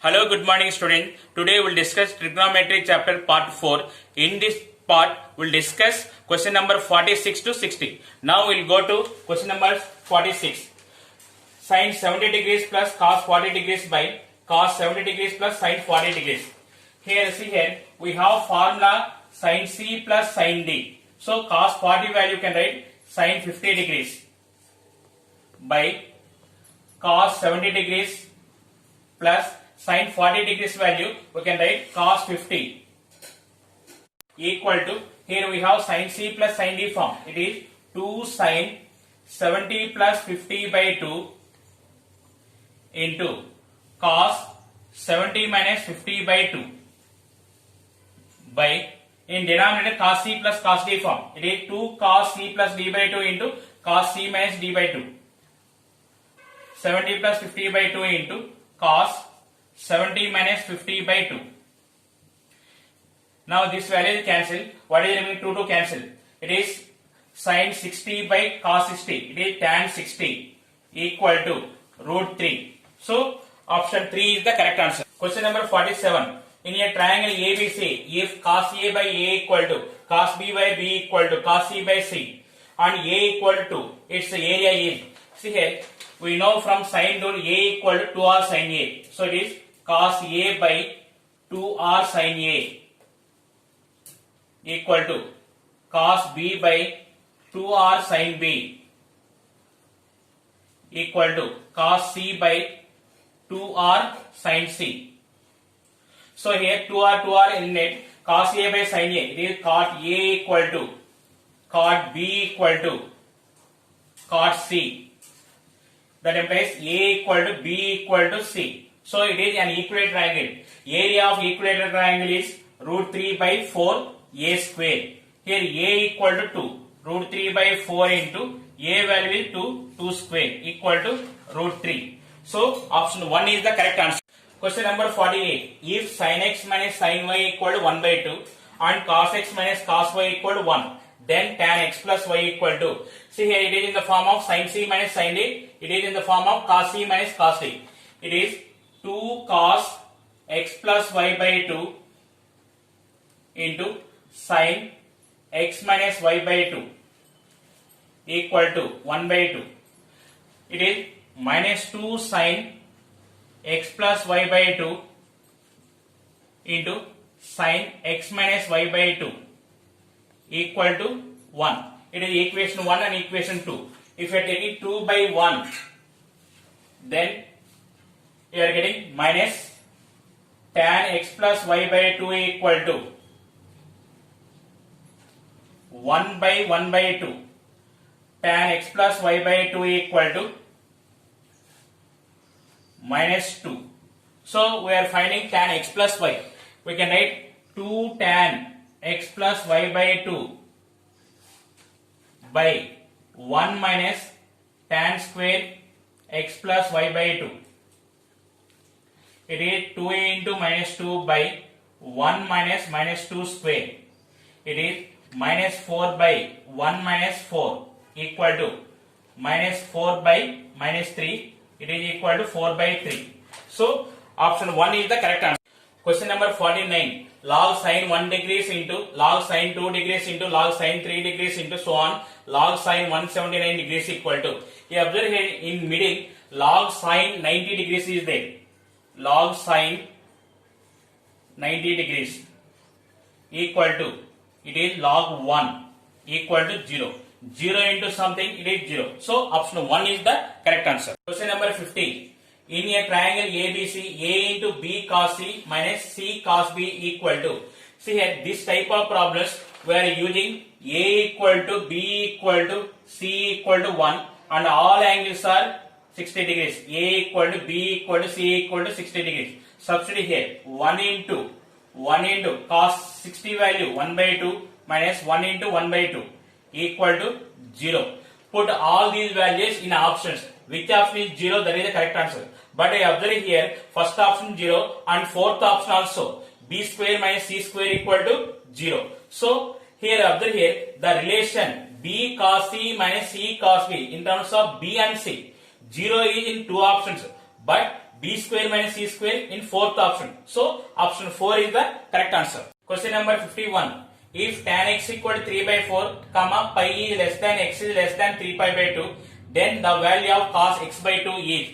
Hello, good morning student. Today we'll discuss trigonometry chapter part 4. In this part we'll discuss question number 46 to 60. Now we'll go to question number 46. Sin 70 degrees plus cos 40 degrees by cos 70 degrees plus sin 40 degrees. Here we have formula sin C plus sin D. So cos 40 value can write sin 50 degrees by cos 70 degrees plus sin 40 degrees value we can write cos 50 equal to, here we have sin C plus sin D form. It is 2 sin 70 plus 50 by 2 into cos 70 minus 50 by 2 by, in denominator cos C plus cos D form. It is 2 cos C plus D by 2 into cos C minus D by 2. 70 plus 50 by 2 into cos 70 minus 50 by 2. Now this value is cancelled. What is remaining? 2 to cancel. It is sin 60 by cos 60. It is tan 60 equal to root 3. So option 3 is the correct answer. Question number 47. In a triangle ABC, if cos A by A equal to cos B by B equal to cos C by C and A equal to its area is, see here, we know from sin rule A equal to 2R sin A. So it is cos A by 2R sin A equal to cos B by 2R sin B equal to cos C by 2R sin C. So here 2R eliminate, cos A by sin A, it is cot A equal to cot B equal to cot C. That implies A equal to B equal to C. So it is an equilateral triangle. Area of equilateral triangle is root 3 by 4 A square. Here A equal to 2. Root 3 by 4 into A value is 2 square equal to root 3. So option 1 is the correct answer. Question number 48. If sin x minus sin y equal to 1 by 2 and cos x minus cos y equal to 1, then tan x plus y equal to, see here it is in the form of sin C minus sin D, it is in the form of cos C minus cos D. It is 2 cos x plus y by 2 into sin x minus y by 2 equal to 1 by 2. It is minus 2 sin x plus y by 2 into sin x minus y by 2 equal to 1. It is equation 1 and equation 2. If you are taking 2 by 1, then you are getting minus tan x plus y by 2 equal to 1 by 1 by 2. Tan x plus y by 2 equal to minus 2. So we are finding tan x plus y. We can write 2 tan x plus y by 2 by 1 minus tan square x plus y by 2. It is 2 into minus 2 by 1 minus minus 2 square. It is minus 4 by 1 minus 4 equal to minus 4 by minus 3. It is equal to 4 by 3. So option 1 is the correct answer. Question number 49. Log sin 1 degrees into log sin 2 degrees into log sin 3 degrees into so on log sin 179 degrees equal to. You observe here in middle log sin 90 degrees is there. Log sin 90 degrees equal to, it is log 1 equal to 0. 0 into something, it is 0. So option 1 is the correct answer. Question number 50. In a triangle ABC, A into B cos C minus C cos B equal to. See here, this type of problems we are using A equal to B equal to C equal to 1 and all angles are 60 degrees. A equal to B equal to C equal to 60 degrees. Substitute here 1 into cos 60 value 1 by 2 minus 1 into 1 by 2 equal to 0. Put all these values in options. Which option is 0? That is the correct answer. But I observe here first option 0 and fourth option also. B square minus C square equal to 0. So here observe here the relation B cos C minus C cos B in terms of B and C. 0 is in two options. But b square minus c square in fourth option. So option 4 is the correct answer. Question number 51. If tan x equal to 3 by 4, comma pi is less than x is less than 3 pi by 2, then the value of cos x by 2 is.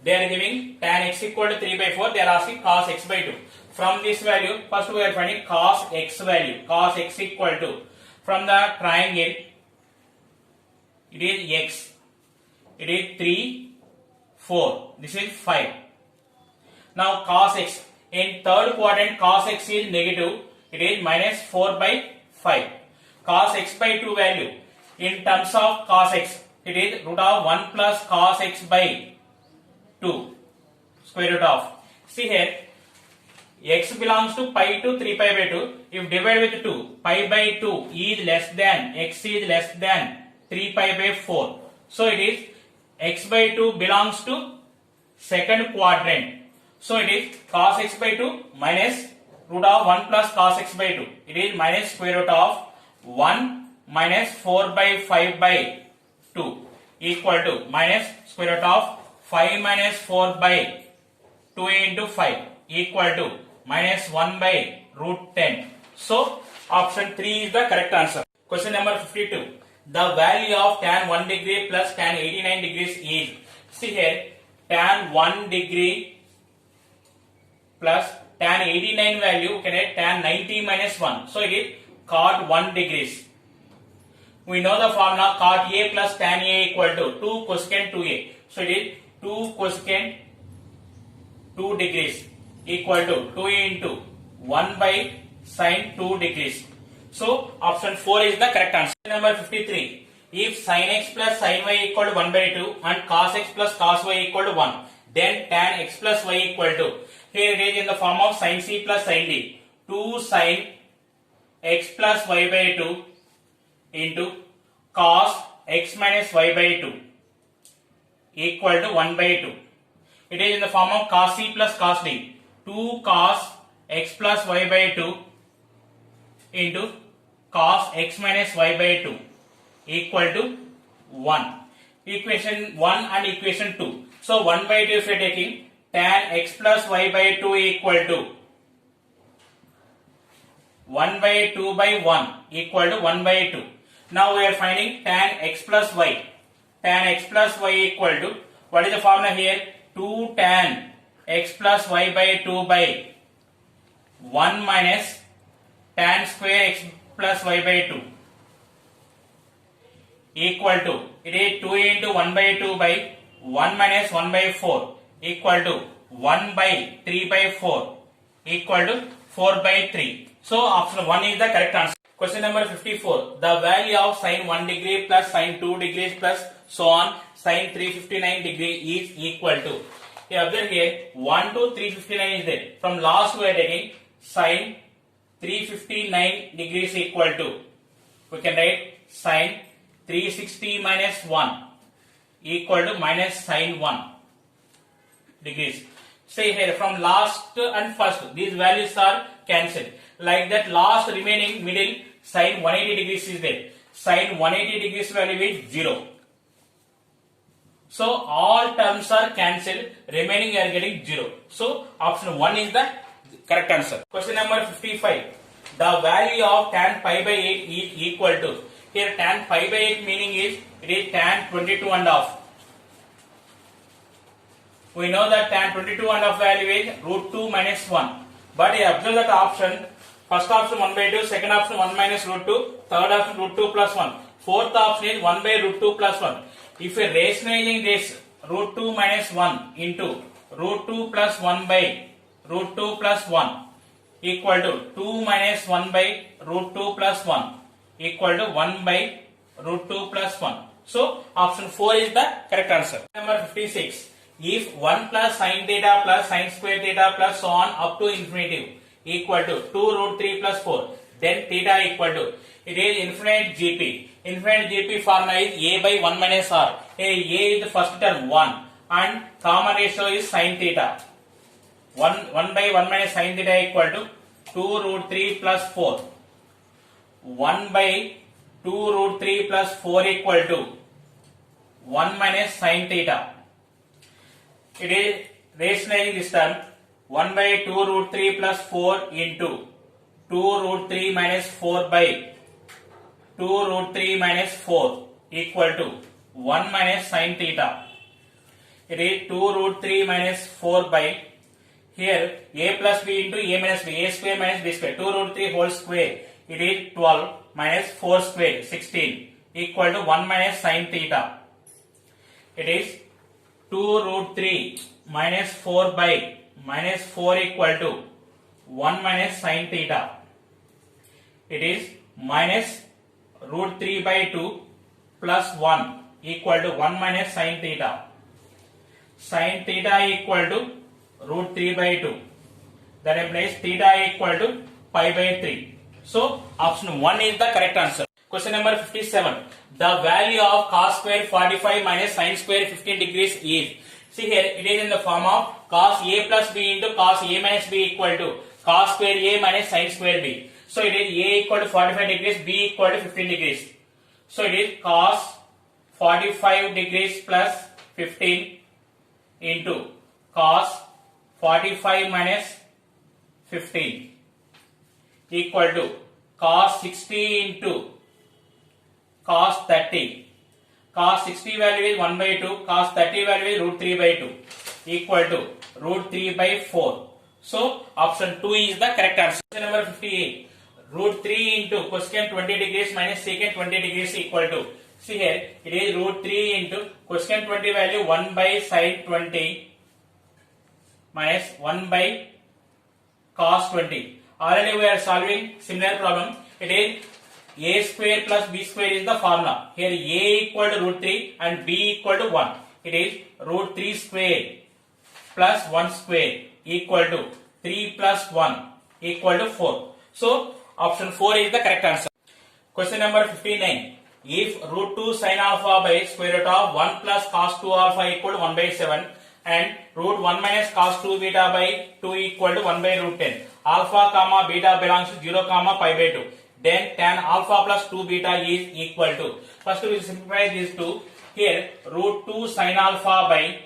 They are giving tan x equal to 3 by 4, they are asking cos x by 2. From this value, first we are finding cos x value. Cos x equal to, from the triangle, it is x. It is 3, 4. This is 5. Now cos x. In third quadrant, cos x is negative. It is minus 4 by 5. Cos x by 2 value. In terms of cos x, it is root of 1 plus cos x by 2. Square root of. See here, x belongs to pi to 3 pi by 2. If divided with 2, pi by 2 is less than, x is less than 3 pi by 4. So it is x by 2 belongs to second quadrant. So it is cos x by 2 minus root of 1 plus cos x by 2. It is minus square root of 1 minus 4 by 5 by 2 equal to minus square root of 5 minus 4 by 2 into 5 equal to minus 1 by root 10. So option 3 is the correct answer. Question number 52. The value of tan 1 degree plus tan 89 degrees is. See here, tan 1 degree plus tan 89 value, we can add tan 90 minus 1. So it is cot 1 degrees. We know the formula cot A plus tan A equal to 2 cosecant 2A. So it is 2 cosecant 2 degrees equal to 2 into 1 by sin 2 degrees. So option 4 is the correct answer. Number 53. If sin x plus sin y equal to 1 by 2 and cos x plus cos y equal to 1, then tan x plus y equal to, here it is in the form of sin c plus sin d, 2 sin x plus y by 2 into cos x minus y by 2 equal to 1 by 2. It is in the form of cos c plus cos d, 2 cos x plus y by 2 into cos x minus y by 2 equal to 1. Equation 1 and equation 2. So 1 by 2 if you are taking, tan x plus y by 2 equal to 1 by 2 by 1 equal to 1 by 2. Now we are finding tan x plus y. Tan x plus y equal to, what is the formula here? 2 tan x plus y by 2 by 1 minus tan square x plus y by 2 equal to, it is 2 into 1 by 2 by 1 minus 1 by 4 equal to 1 by 3 by 4 equal to 4 by 3. So option 1 is the correct answer. Question number 54. The value of sin 1 degree plus sin 2 degrees plus so on sin 359 degree is equal to. You observe here 1 to 359 is there. From last we are taking sin 359 degrees equal to, we can write sin 360 minus 1 equal to minus sin 1 degrees. Say here from last and first these values are cancelled. Like that last remaining middle sin 180 degrees is there. Sin 180 degrees value is 0. So all terms are cancelled, remaining are getting 0. So option 1 is the correct answer. Question number 55. The value of tan pi by 8 is equal to. Here tan pi by 8 meaning is, it is tan 22 and half. We know that tan 22 and half value is root 2 minus 1. But you observe that option, first option 1 by 2, second option 1 minus root 2, third option root 2 plus 1. Fourth option is 1 by root 2 plus 1. If we are rationalizing this, root 2 minus 1 into root 2 plus 1 by root 2 plus 1 equal to 2 minus 1 by root 2 plus 1 equal to 1 by root 2 plus 1. So option 4 is the correct answer. Number 56. If 1 plus sin theta plus sin square theta plus so on up to infinity equal to 2 root 3 plus 4, then theta equal to, it is infinite GP. Infinite GP formula is a by 1 minus r. Here a is the first term 1 and common ratio is sin theta. 1 by 1 minus sin theta equal to 2 root 3 plus 4. 1 by 2 root 3 plus 4 equal to 1 minus sin theta. It is rationalizing this term, 1 by 2 root 3 plus 4 into 2 root 3 minus 4 by 2 root 3 minus 4 equal to 1 minus sin theta. It is 2 root 3 minus 4 by, here a plus b into a minus b, a square minus b square, 2 root 3 whole square, it is 12 minus 4 square, 16 equal to 1 minus sin theta. It is 2 root 3 minus 4 by minus 4 equal to 1 minus sin theta. It is minus root 3 by 2 plus 1 equal to 1 minus sin theta. Sin theta equal to root 3 by 2. That implies theta equal to pi by 3. So option 1 is the correct answer. Question number 57. The value of cos square 45 minus sin square 15 degrees is. See here, it is in the form of cos a plus b into cos a minus b equal to cos square a minus sin square b. So it is a equal to 45 degrees, b equal to 15 degrees. So it is cos 45 degrees plus 15 into cos 45 minus 15 equal to cos 60 into cos 30. Cos 60 value is 1 by 2, cos 30 value is root 3 by 2 equal to root 3 by 4. So option 2 is the correct answer. Question number 58. Root 3 into cosecant 20 degrees minus secant 20 degrees equal to. See here, it is root 3 into cosecant 20 value 1 by sin 20 minus 1 by cos 20. Already we are solving similar problem. It is a square plus b square is the formula. Here a equal to root 3 and b equal to 1. It is root 3 square plus 1 square equal to 3 plus 1 equal to 4. So option 4 is the correct answer. Question number 59. If root 2 sin alpha by square root of 1 plus cos 2 alpha equal to 1 by 7 and root 1 minus cos 2 beta by 2 equal to 1 by root 10. Alpha comma beta belongs to 0 comma pi by 2. Then tan alpha plus 2 beta is equal to. First we will simplify these two. Here root 2 sin alpha by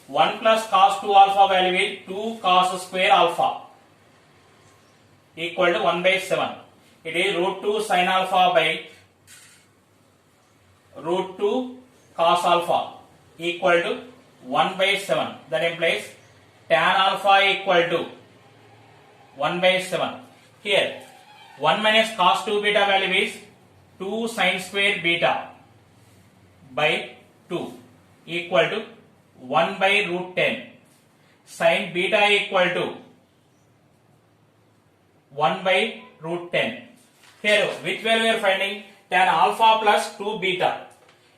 1 plus cos 2 alpha value is 2 cos square alpha equal to 1 by 7. It is root 2 sin alpha by root 2 cos alpha equal to 1 by 7. That implies tan alpha equal to 1 by 7. Here 1 minus cos 2 beta value is 2 sin square beta by 2 equal to 1 by root 10. Sin beta equal to 1 by root 10. Here which value we are finding? Tan alpha plus 2 beta.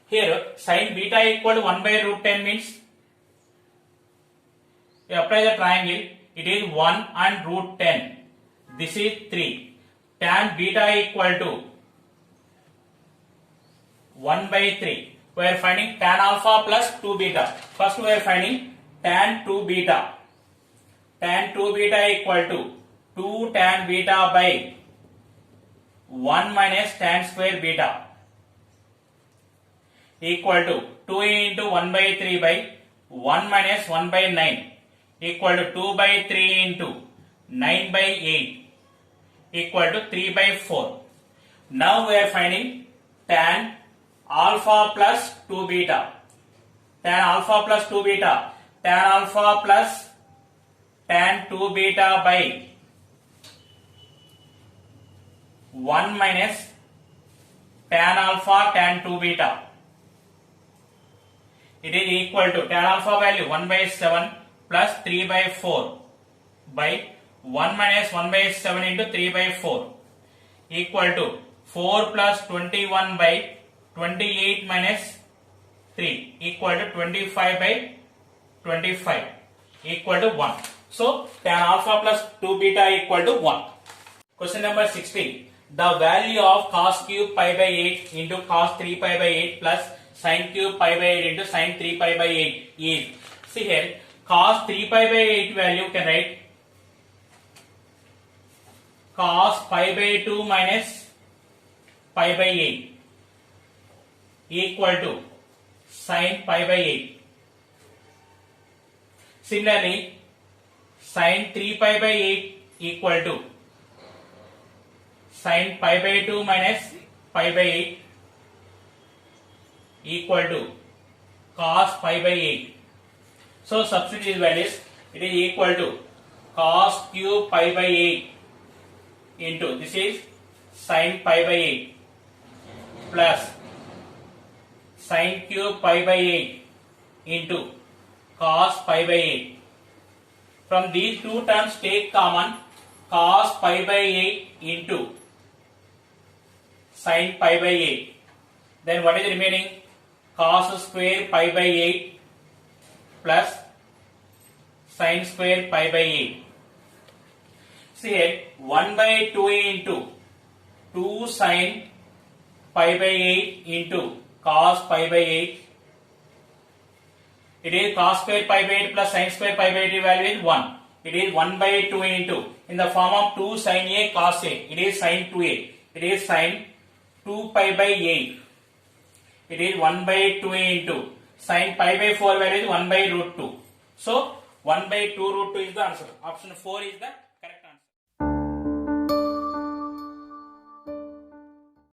Here sin beta equal to 1 by root 10 means you apply the triangle, it is 1 and root 10. This is 3. Tan beta equal to 1 by 3. We are finding tan alpha plus 2 beta. First we are finding tan 2 beta. Tan 2 beta equal to 2 tan beta by 1 minus tan square beta equal to 2 into 1 by 3 by 1 minus 1 by 9 equal to 2 by 3 into 9 by 8 equal to 3 by 4. Now we are finding tan alpha plus 2 beta. Tan alpha plus 2 beta. Tan alpha plus tan 2 beta by 1 minus tan alpha tan 2 beta. It is equal to tan alpha value 1 by 7 plus 3 by 4 by 1 minus 1 by 7 into 3 by 4 equal to 4 plus 21 by 28 minus 3 equal to 25 by 25 equal to 1. So tan alpha plus 2 beta equal to 1. Question number 16. The value of cos cube pi by 8 into cos 3 pi by 8 plus sin cube pi by 8 into sin 3 pi by 8 is. See here, cos 3 pi by 8 value can write cos pi by 2 minus pi by 8 equal to sin pi by 8. Similarly, sin 3 pi by 8 equal to sin pi by 2 minus pi by 8 equal to cos pi by 8. So substitute these values. It is equal to cos cube pi by 8 into this is sin pi by 8 plus sin cube pi by 8 into cos pi by 8. From these two terms take common cos pi by 8 into sin pi by 8. Then what is remaining? Cos square pi by 8 plus sin square pi by 8. See here 1 by 2a into 2 sin pi by 8 into cos pi by 8. It is cos square pi by 8 plus sin square pi by 8 value is 1. It is 1 by 2a into in the form of 2 sin a cos a. It is sin 2a. It is sin 2 pi by 8. It is 1 by 2a into sin pi by 4 value is 1 by root 2. So 1 by 2 root 2 is the answer. Option 4 is the